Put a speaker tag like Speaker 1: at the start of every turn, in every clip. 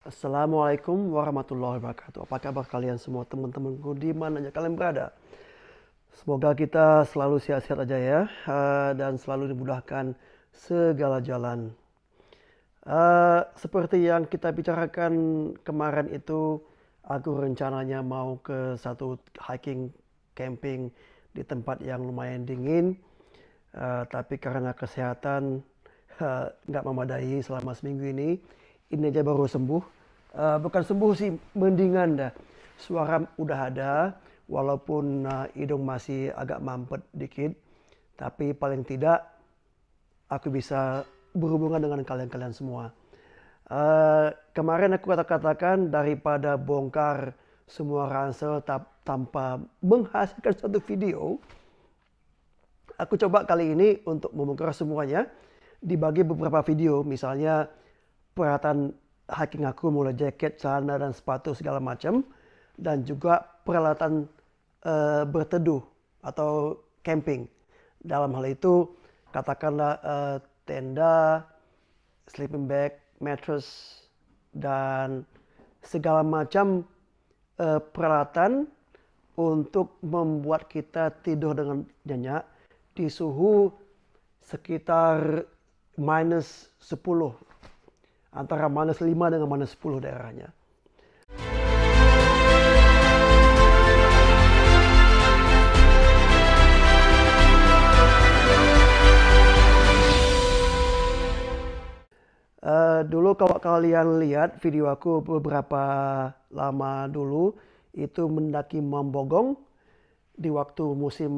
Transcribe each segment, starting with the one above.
Speaker 1: Assalamualaikum warahmatullahi wabarakatuh. Apa kabar kalian semua teman-temanku di mana aja kalian berada? Semoga kita selalu sehat-sehat aja ya, dan selalu dimudahkan segala jalan. Seperti yang kita bicarakan kemarin itu, aku rencananya mau ke satu hiking camping di tempat yang lumayan dingin, tapi karena kesehatan nggak memadai selama seminggu ini. Ini aja baru sembuh. Bukan sembuh sih, mendingan dah. Suara udah ada, walaupun hidung masih agak mampet dikit. Tapi paling tidak aku bisa berhubungan dengan kalian-kalian semua. Kemarin aku katakan daripada bongkar semua ransel tanpa menghasilkan satu video, aku coba kali ini untuk membongkar semuanya dibagi beberapa video, misalnya peralatan hiking aku mulai jaket, celana dan sepatu segala macam, dan juga peralatan berteduh atau camping. Dalam hal itu katakanlah tenda, sleeping bag, mattress, dan segala macam peralatan untuk membuat kita tidur dengan nyenyak di suhu sekitar minus 10, antara minus 5 dengan minus 10 daerahnya. Dulu kalau kalian lihat video aku beberapa lama dulu, itu mendaki Membogong di waktu musim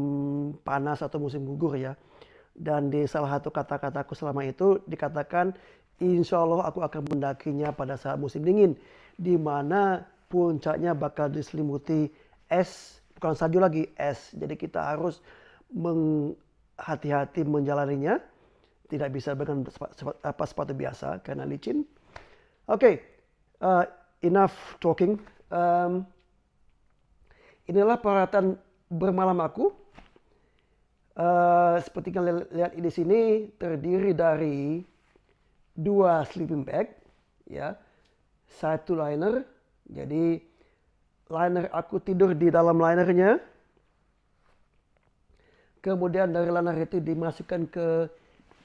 Speaker 1: panas atau musim gugur ya. Dan di salah satu kata-kataku selama itu dikatakan, insya Allah aku akan mendakinya pada saat musim dingin, di mana puncaknya bakal diselimuti es, bukan salju lagi, es. Jadi kita harus hati-hati menjalaninya, tidak bisa dengan sepatu biasa karena licin. Oke, enough talking. Inilah peralatan bermalam aku. Seperti kalian lihat di sini, terdiri dari 2 sleeping bag, ya, 1 liner. Jadi liner aku tidur di dalam linernya. Kemudian dari liner itu dimasukkan ke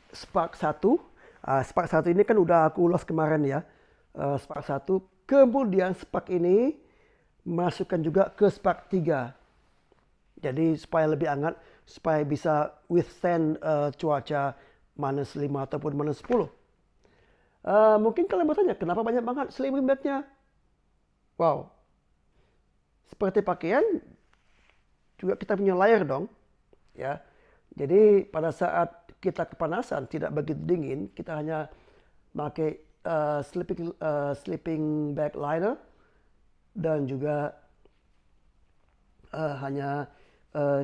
Speaker 1: Spark 1. Spark 1 ini kan udah aku ulas kemarin ya. Spark 1. Kemudian Spark ini masukkan juga ke Spark 3. Jadi supaya lebih hangat, supaya bisa withstand cuaca minus 5 ataupun minus 10. Mungkin kalian bertanya, kenapa banyak banget sleeping bagnya? Wow. Seperti pakaian, juga kita punya layer dong. Ya. Jadi pada saat kita kepanasan, tidak begitu dingin, kita hanya pakai sleeping bag liner dan juga hanya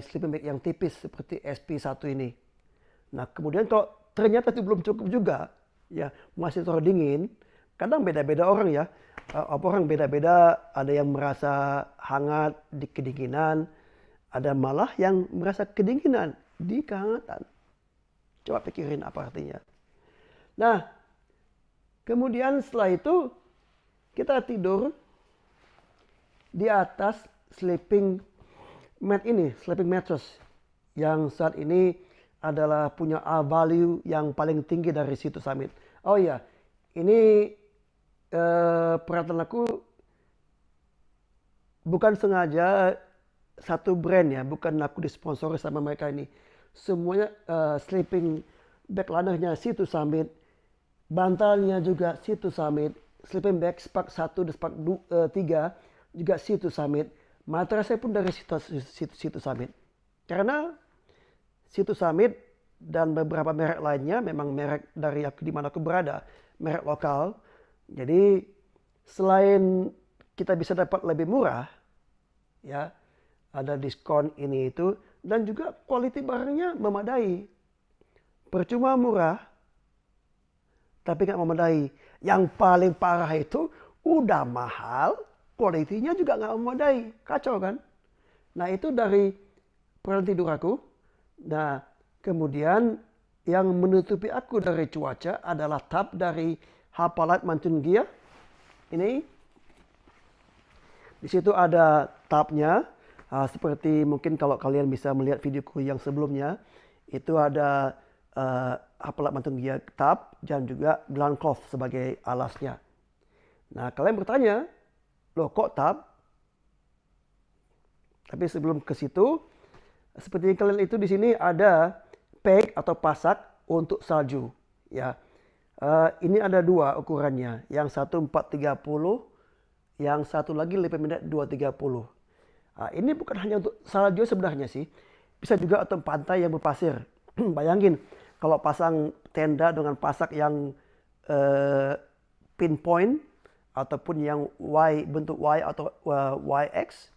Speaker 1: sleeping bag yang tipis seperti SP1 ini. Nah, kemudian kalau ternyata itu belum cukup juga, ya masih terlalu dingin, kadang beda-beda orang ya. Orang beda-beda, ada yang merasa hangat di kedinginan, ada malah yang merasa kedinginan di kehangatan. Coba pikirin apa artinya. Nah, kemudian setelah itu kita tidur di atas sleeping mat ini, sleeping mattress, yang saat ini adalah punya A value yang paling tinggi dari Sea to Summit. Oh iya, ini peralatan aku bukan sengaja satu brand ya, bukan aku disponsori sama mereka ini. Semuanya sleeping bag linernya Sea to Summit, bantalnya juga Sea to Summit, sleeping bag Spark 1 dan Spark 3 juga Sea to Summit. Matrasnya pun dari Sea to Summit. Karena Sea to Summit dan beberapa merek lainnya memang merek dari di mana aku berada, merek lokal. Jadi selain kita bisa dapat lebih murah, ya, ada diskon ini itu, dan juga quality barangnya memadai. Percuma murah, tapi nggak memadai. Yang paling parah itu udah mahal, kualitinya juga nggak memadai. Kacau kan? Nah, itu dari peralatan tidur aku. Nah, kemudian yang menutupi aku dari cuaca adalah tab dari Hapalite Mountain Gear. ini. Di situ ada tabnya. Seperti mungkin kalau kalian bisa melihat videoku yang sebelumnya, itu ada apalat gantung gear tab dan juga ground cloth sebagai alasnya. Nah, kalian bertanya, loh kok tab? Tapi sebelum ke situ, seperti yang kalian itu di sini ada peg atau pasak untuk salju. Ya, ini ada dua ukurannya. Yang satu 430, yang satu lagi lebih pendek 230. Ini bukan hanya untuk salju sebenarnya sih. Bisa juga untuk pantai yang berpasir. Bayangin kalau pasang tenda dengan pasak yang pinpoint ataupun yang Y, bentuk Y atau YX,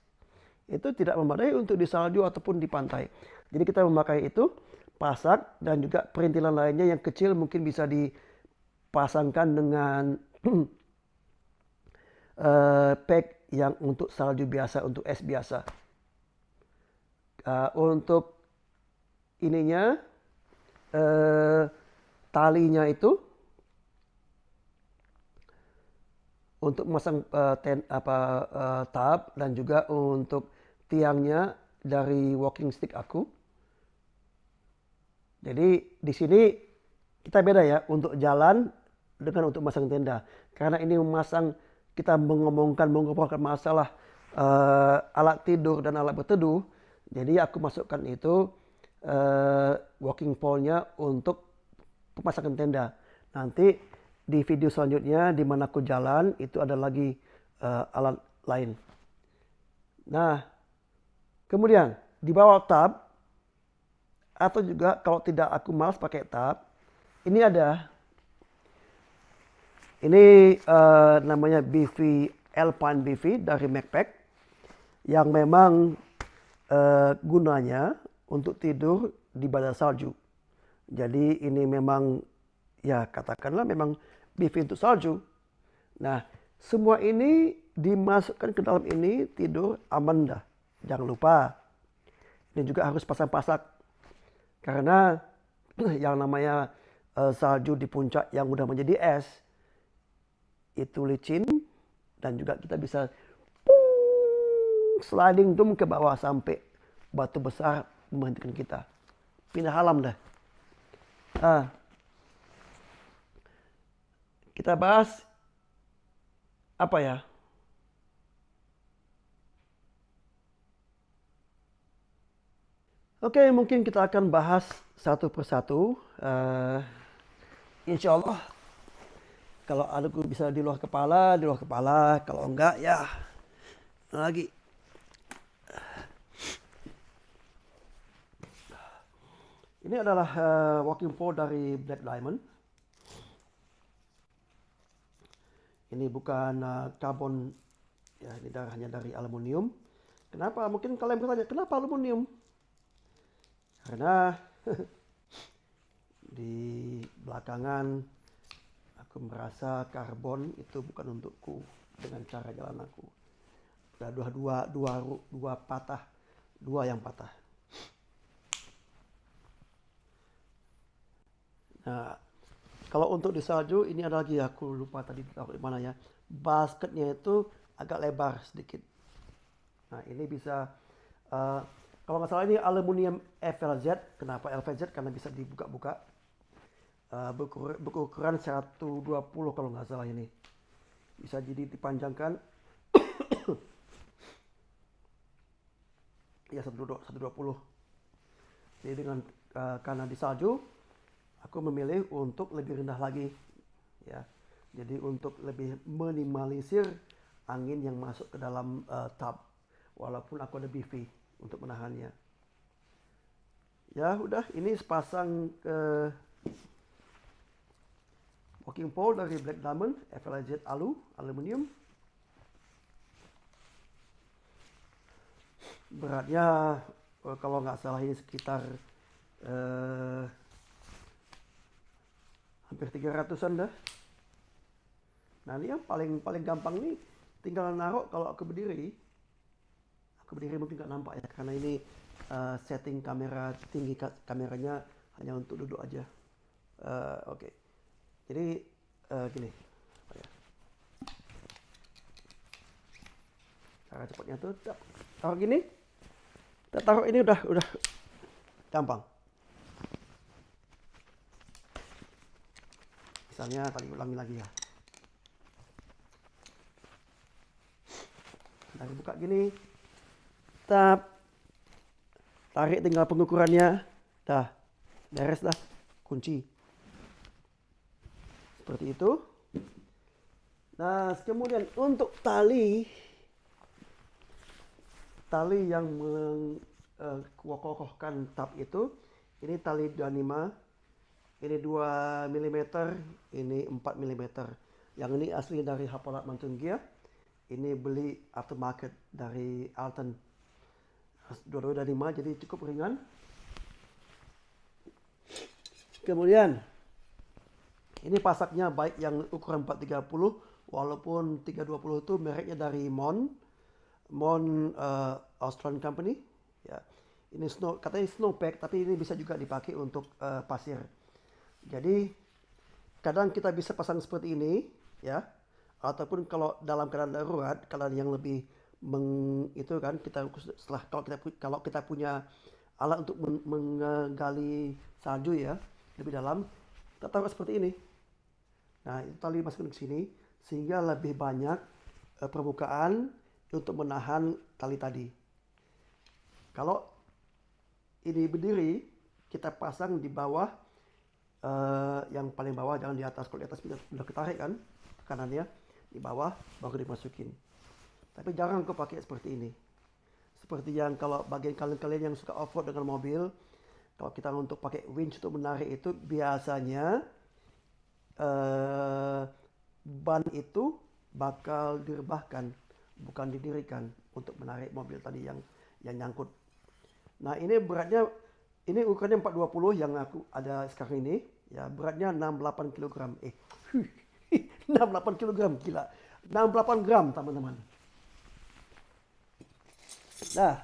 Speaker 1: itu tidak memadai untuk di salju ataupun di pantai. Jadi kita memakai itu pasak dan juga perintilan lainnya yang kecil mungkin bisa dipasangkan dengan peg yang untuk salju biasa, untuk es biasa. Untuk ininya, talinya itu untuk memasang tab dan juga untuk tiangnya dari walking stick aku. Jadi di sini kita beda ya untuk jalan dengan untuk memasang tenda. Karena ini kita mengobrolkan masalah alat tidur dan alat berteduh. Jadi aku masukkan itu walking pole-nya untuk pemasangan tenda. Nanti di video selanjutnya di mana aku jalan itu ada lagi alat lain. Nah, kemudian di bawah tab atau juga kalau tidak aku malas pakai tab, ini ada namanya BV Alpine BV dari Macpac yang memang gunanya untuk tidur di badan salju. Jadi ini memang ya katakanlah memang BV untuk salju. Nah, semua ini dimasukkan ke dalam ini tidur aman dah. Jangan lupa. Ini juga harus pasang-pasak. Karena yang namanya salju di puncak yang udah menjadi es itu licin dan juga kita bisa sliding ke bawah sampai batu besar menghentikan kita. Pindah alam dah. Kita bahas apa ya? Oke, mungkin kita akan bahas satu persatu. Insya Allah, kalau aku bisa di luar kepala. Kalau enggak, ya lagi. Ini adalah walking pole dari Black Diamond. Ini bukan karbon, ya ini hanya dari aluminium. Kenapa? Mungkin kalian bertanya, kenapa aluminium? Karena di belakangan aku merasa karbon itu bukan untukku dengan cara jalan aku. Sudah dua yang patah. Nah, kalau untuk di salju ini ada lagi, aku lupa tadi taruh di mana ya. Basketnya itu agak lebar sedikit. Nah, ini bisa kalau nggak salah ini aluminium FLZ. Kenapa FLZ? Karena bisa dibuka-buka. Berukuran 120 kalau nggak salah ini. Bisa jadi dipanjangkan. Ya 120. Jadi dengan karena di salju, aku memilih untuk lebih rendah lagi, ya. Jadi untuk lebih minimalisir angin yang masuk ke dalam tub, walaupun aku ada BV untuk menahannya. Ya udah, ini sepasang walking pole dari Black Diamond FLZ aluminium. Beratnya kalau nggak salah ini sekitar hampir 300-an dah. Nah, ini yang paling gampang nih, tinggal naruh. Kalau aku berdiri mungkin nggak nampak ya, karena ini setting kamera tinggi kameranya hanya untuk duduk aja. Oke. Jadi gini. Cara cepatnya tuh taruh gini, kita taruh ini udah gampang. Misalnya tadi ulangi lagi ya. Dari buka gini, tarik tinggal pengukurannya, dah beres dah, kunci. Seperti itu. Nah, kemudian untuk tali yang mengokohkan tab itu, ini tali Danima, ini 2 mm, ini 4 mm. Yang ini asli dari Hapolat Mantungia, ini beli aftermarket dari Alton. Dua-dua Danima, jadi cukup ringan. Kemudian ini pasaknya baik yang ukuran 430 walaupun 320 itu mereknya dari Mon Australian company ya. Ini katanya snowpack, tapi ini bisa juga dipakai untuk pasir. Jadi kadang kita bisa pasang seperti ini ya, ataupun kalau dalam keadaan darurat, keadaan yang lebih itu kan kita setelah kalau kita punya alat untuk menggali salju ya lebih dalam, kita taruh seperti ini. Nah, itu tali masukin ke sini sehingga lebih banyak permukaan untuk menahan tali tadi. Kalau ini berdiri, kita pasang di bawah, yang paling bawah, jangan di atas. Kalau di atas sudah ketarik kan kanannya, di bawah baru dimasukin. Tapi jarang kau pakai seperti ini. Seperti yang kalau bagian kalian yang suka off-road dengan mobil, kalau kita untuk pakai winch untuk menarik itu biasanya ban itu bakal direbahkan, bukan didirikan untuk menarik mobil tadi yang nyangkut. Nah, ini beratnya, ini ukurannya 420 yang aku ada sekarang ini, ya beratnya 68 kg. 68 kg, gila. 68 gram, teman-teman. Nah,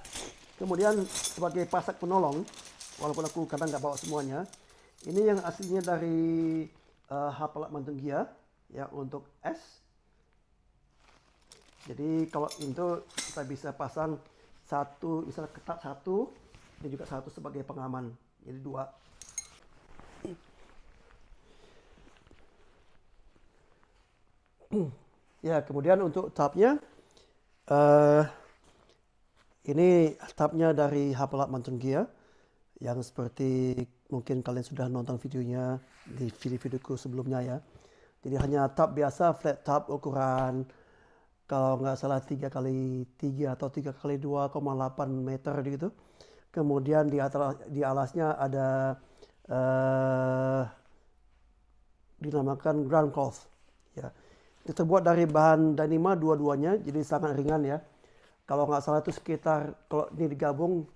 Speaker 1: kemudian sebagai pasak penolong, walaupun aku kadang nggak bawa semuanya, ini yang aslinya dari Hapolat Mantungia ya, untuk es. Jadi kalau itu kita bisa pasang satu, misalnya ketat satu, dan juga satu sebagai pengaman. Jadi dua. Ya, kemudian untuk tabnya, ini tabnya dari Hapolat Mantungia yang seperti mungkin kalian sudah nonton videonya di video-videoku sebelumnya ya. Jadi hanya tab biasa, flat tab ukuran kalau nggak salah 3x3 atau 3x2,8 meter gitu. Kemudian di alasnya ada dinamakan ground cloth ya. Itu terbuat dari bahan Danima dua-duanya, jadi sangat ringan ya. Kalau nggak salah itu sekitar, kalau ini digabung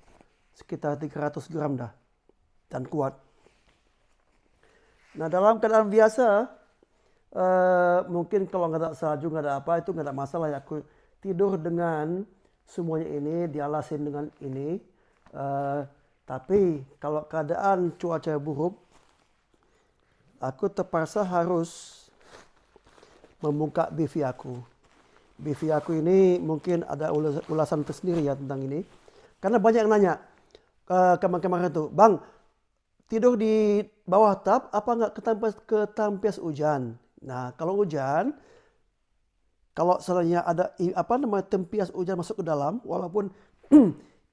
Speaker 1: sekitar 300 gram dah, dan kuat. Nah, dalam keadaan biasa, mungkin kalau nggak ada salju, nggak ada apa, itu nggak ada masalah ya. Aku tidur dengan semuanya ini, dialasin dengan ini. Tapi kalau keadaan cuaca buruk, aku terpaksa harus membuka BV aku. BV aku ini mungkin ada ulasan tersendiri ya tentang ini. Karena banyak yang nanya kemarin itu, Bang, tidur di bawah tab apa nggak ketampias hujan? Nah, kalau hujan, kalau seandainya ada tempias hujan masuk ke dalam, walaupun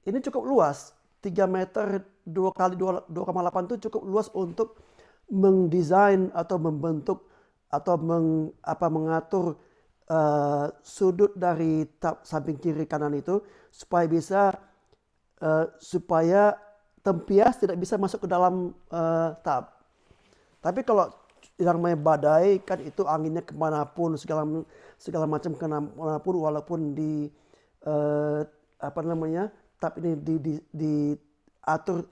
Speaker 1: ini cukup luas, 3 meter 2x2,8 itu cukup luas untuk mendesain atau membentuk atau mengatur sudut dari tab samping kiri kanan itu supaya bisa supaya tempias tidak bisa masuk ke dalam tab. Tapi kalau yang namanya badai kan itu anginnya kemanapun segala macam kemanapun, walaupun di tab ini diatur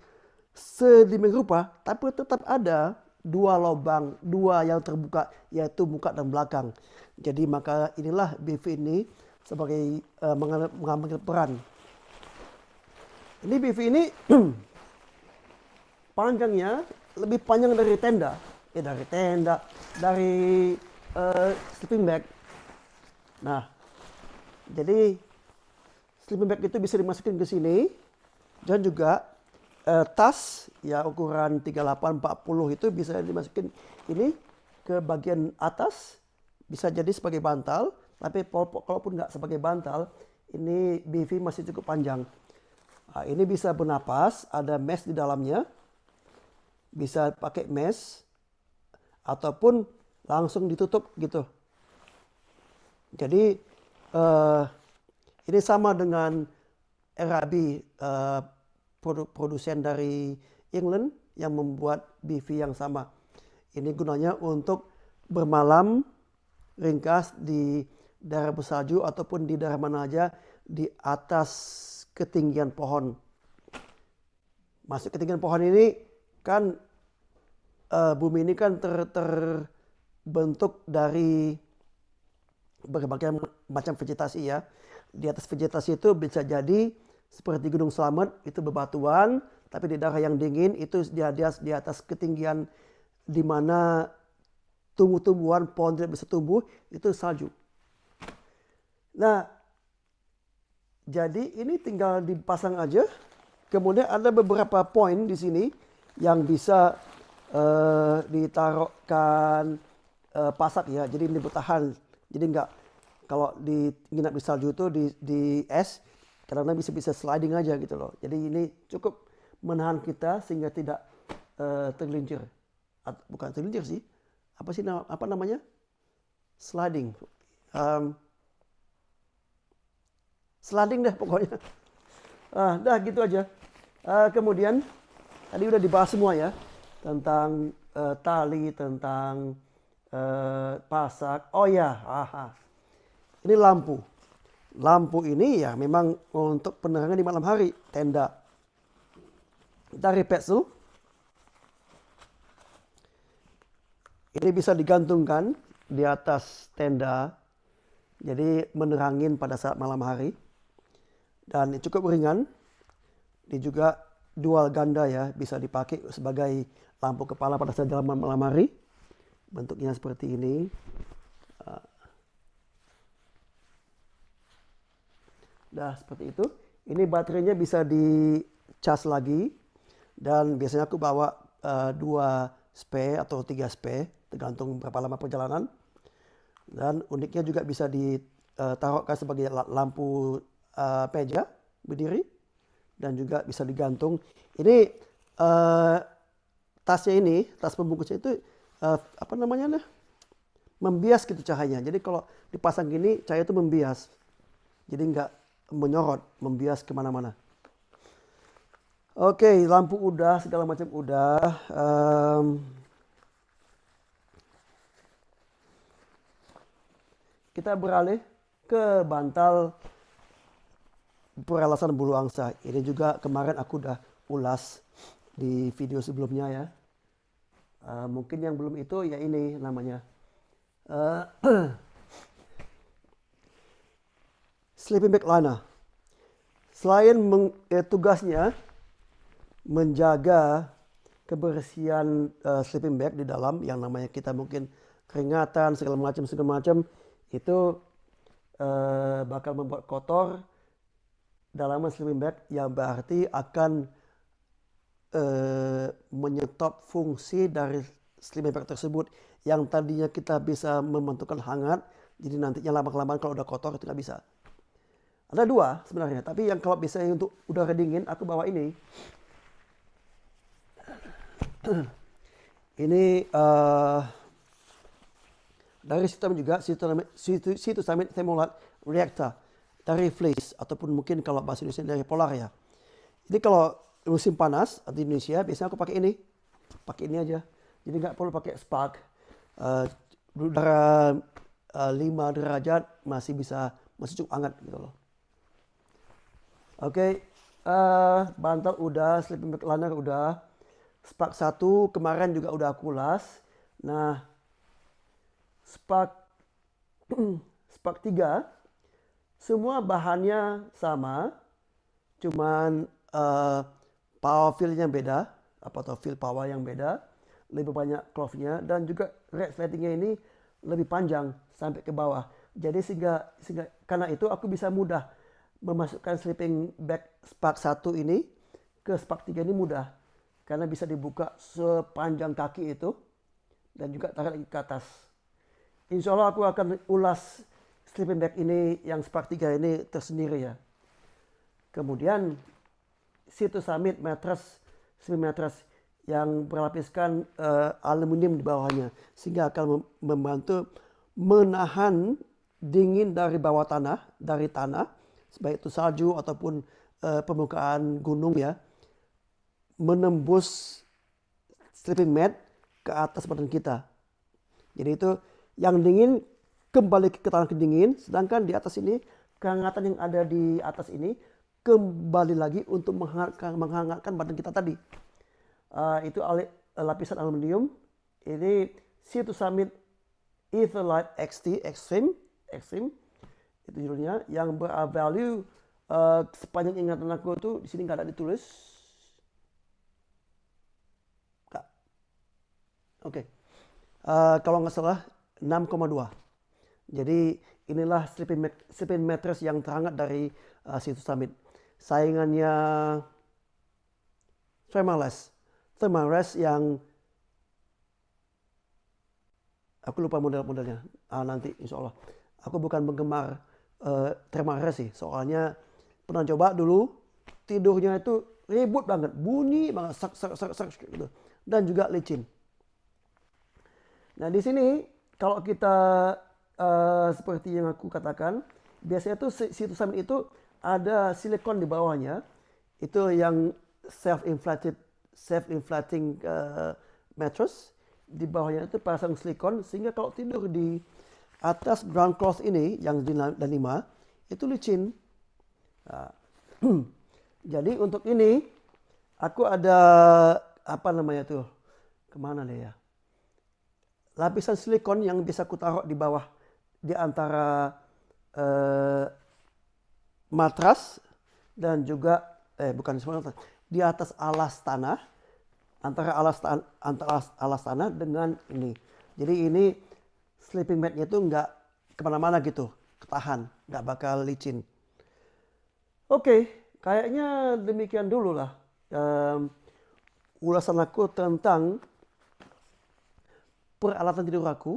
Speaker 1: sedemikian rupa, tapi tetap ada dua lubang, dua yang terbuka, yaitu muka dan belakang. Jadi maka inilah BV ini sebagai mengambil peran. Ini BV ini panjangnya lebih panjang dari tenda, dari sleeping bag. Nah, jadi sleeping bag itu bisa dimasukin ke sini, dan juga tas ya ukuran 38-40 itu bisa dimasukin ini ke bagian atas, bisa jadi sebagai bantal, tapi kalaupun nggak sebagai bantal, ini BV masih cukup panjang. Nah, ini bisa bernapas, ada mesh di dalamnya, bisa pakai mesh ataupun langsung ditutup gitu. Jadi ini sama dengan RAB, produsen dari England yang membuat BV yang sama. Ini gunanya untuk bermalam ringkas di daerah bersalju ataupun di daerah mana aja di atas ketinggian pohon. Masuk ketinggian pohon ini kan bumi ini kan terbentuk dari berbagai macam vegetasi ya. Di atas vegetasi itu bisa jadi seperti Gunung Slamet itu bebatuan, tapi di daerah yang dingin itu di atas ketinggian di mana tumbuh-tumbuhan pohon tidak bisa tumbuh, itu salju. Nah, jadi ini tinggal dipasang aja. Kemudian ada beberapa poin di sini yang bisa ditaruhkan pasak ya. Jadi ini bertahan. Jadi enggak kalau nginap di salju itu di es karena bisa sliding aja gitu loh. Jadi ini cukup menahan kita sehingga tidak tergelincir. Bukan tergelincir sih. Apa namanya? Sliding. Sliding deh pokoknya. Dah gitu aja. Kemudian tadi udah dibahas semua ya tentang tali, tentang pasak. Oh ya, ini lampu. Lampu ini ya memang untuk penerangan di malam hari, tenda. Dari Petzl. Ini bisa digantungkan di atas tenda. Jadi menerangin pada saat malam hari. Dan cukup ringan. Ini juga dual ganda ya, bisa dipakai sebagai lampu kepala pada saat dalam malam hari. Bentuknya seperti ini. Dah seperti itu. Ini baterainya bisa dicas lagi. Dan biasanya aku bawa 2 spare atau 3 spare, tergantung berapa lama perjalanan. Dan uniknya juga bisa ditaruhkan sebagai lampu meja berdiri. Dan juga bisa digantung. Ini tasnya ini, tas pembungkusnya itu apa namanya nih? Membias gitu cahayanya. Jadi kalau dipasang gini, cahaya itu membias. Jadi nggak menyorot, membias kemana-mana. Oke, lampu udah, segala macam udah. Kita beralih ke bantal peralasan bulu angsa. Ini juga kemarin aku udah ulas di video sebelumnya ya. Mungkin yang belum itu ya ini namanya. Sleeping bag lana. Selain tugasnya menjaga kebersihan sleeping bag di dalam yang namanya kita mungkin keringatan segala macam itu bakal membuat kotor dalaman sleeping bag yang berarti akan menyetop fungsi dari sleeping bag tersebut yang tadinya kita bisa memantulkan hangat, jadi nantinya lama-kelamaan kalau udah kotor itu nggak bisa. Ada 2 sebenarnya, tapi yang kalau biasanya untuk udara dingin aku bawa ini. Ini dari Citosamin Thermolat Reactor dari Fleece ataupun mungkin kalau bahasa Indonesia dari Polar ya. Ini kalau musim panas di Indonesia biasanya aku pakai ini. Pakai ini aja. Jadi nggak perlu pakai Spark. Udara 5 derajat masih cukup hangat gitu loh. Oke, bantal udah, sleeping bag liner udah. Spark 1 kemarin juga udah aku ulas. Nah, Spark 3 semua bahannya sama, cuman power fill-nya beda, atau fill power yang beda, lebih banyak cloth-nya, dan juga red threading-nya ini lebih panjang sampai ke bawah. Jadi sehingga karena itu aku bisa mudah memasukkan sleeping bag Spark 1 ini ke Spark 3 ini mudah. Karena bisa dibuka sepanjang kaki itu dan juga tarik lagi ke atas. Insya Allah aku akan ulas sleeping bag ini yang Spark 3 ini tersendiri ya. Kemudian Sea2 Summit mattress, sleeping mattress yang berlapiskan aluminium di bawahnya, sehingga akan membantu menahan dingin dari bawah tanah, dari tanah, baik itu salju ataupun permukaan gunung ya, menembus sleeping mat ke atas badan kita. Jadi itu yang dingin kembali ke tanah kedingin, sedangkan di atas ini kehangatan yang ada di atas ini kembali lagi untuk menghangatkan badan kita tadi. Itu lapisan aluminium. Ini Sea2 Summit Etherlight XT Extreme itu judulnya, yang bervalue sepanjang ingatan aku tuh di sini nggak ada ditulis. Oke. Kalau nggak salah 6,2. Jadi inilah sleeping mattress yang terhangat dari Sea2 Summit. Saingannya Thermalrest yang aku lupa model-modelnya. Nanti insya Allah. Aku bukan penggemar Thermalrest sih. Soalnya pernah coba dulu, tidurnya itu ribut banget, bunyi banget, sak gitu. Dan juga licin. Nah di sini kalau kita seperti yang aku katakan, biasanya tuh Sea2 Summit itu ada silikon di bawahnya. Itu yang self-inflating mattress. Di bawahnya itu pasang silikon, sehingga kalau tidur di atas ground cloth ini yang dan 5 itu licin. Nah, jadi untuk ini aku ada apa namanya tuh, kemana deh ya, lapisan silikon yang bisa aku taruh di bawah, di antara matras dan juga bukan semua, di atas alas tanah, antara alas tanah dengan ini. Jadi ini sleeping mat-nya itu nggak kemana-mana gitu, ketahan, nggak bakal licin. Oke, kayaknya demikian dulu lah ulasan aku tentang peralatan tidur aku,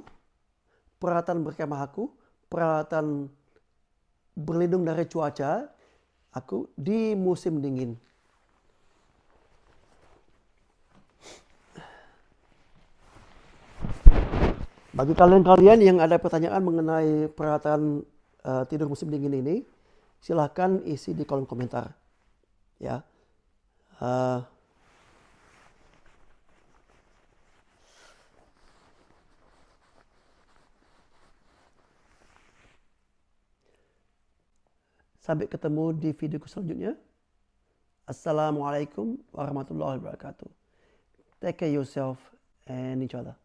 Speaker 1: peralatan berkemah aku, peralatan berlindung dari cuaca aku di musim dingin. Bagi kalian yang ada pertanyaan mengenai peralatan tidur musim dingin ini, silahkan isi di kolom komentar. Ya. Sampai ketemu di videoku selanjutnya. Assalamualaikum warahmatullahi wabarakatuh. Take care yourself and each other.